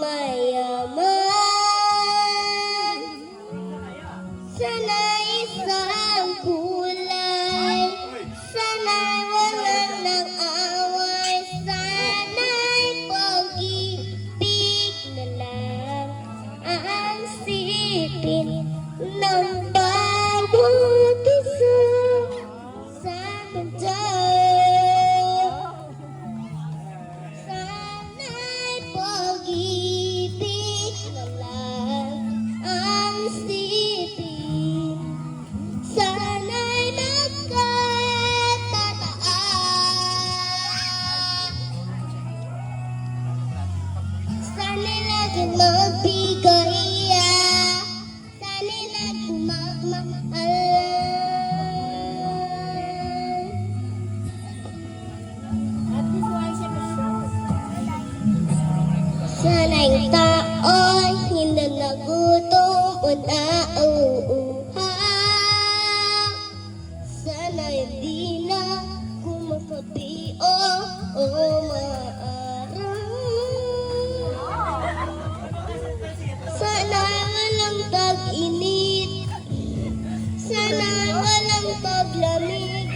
mayaman. Sana'y isang kulay, sana'y walang nang-away, sana'y pag-ibig na lang ang sipin ng bawat isa sa mundo. Sana'y pag-ibig na lang ang sipin, sana'y magkataas, sana'y laging magbigaya, sana'y laging magmamahalan. Sana'y tao'y hindi nagutom o nauuhaw, sana'y di na kumakabi o umaaraw, sana'y walang tag-init, sana'y walang taglamig,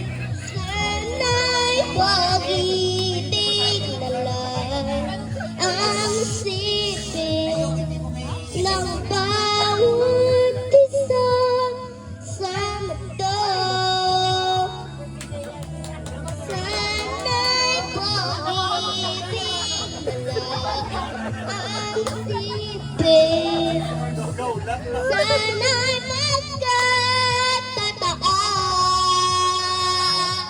sana'y pag-ibig na lang ang sipin ng bawat isa sa mundo. Sana'y pag-ibig na lang ang sipin, sana'y magkatataas,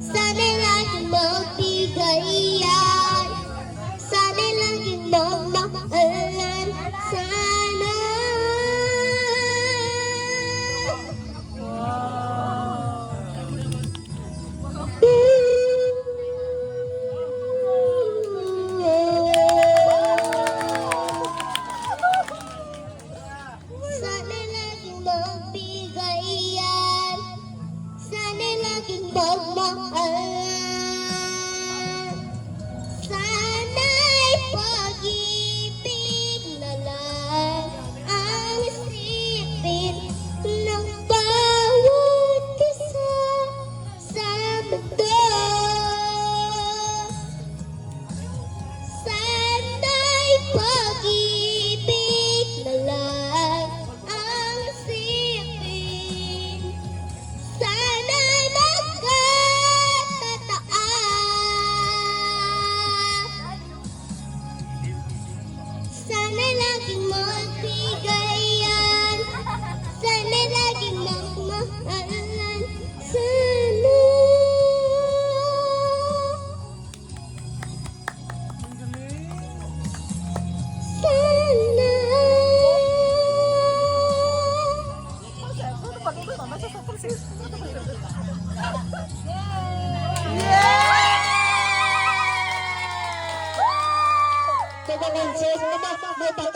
sana'y laging magbigayan, sana'y laging magmamahalan, sana. Sana'y laging magbigayan, sana'y laging magmahal, sana'y pag-ibig na lang ang isipin ng bawat isa sa mundo. Sana'y pag-ibig na lang ang isipin, sana'y magkatataas, sana'y laging magbigayan, sana'y laging magmahalan, sana. Sana.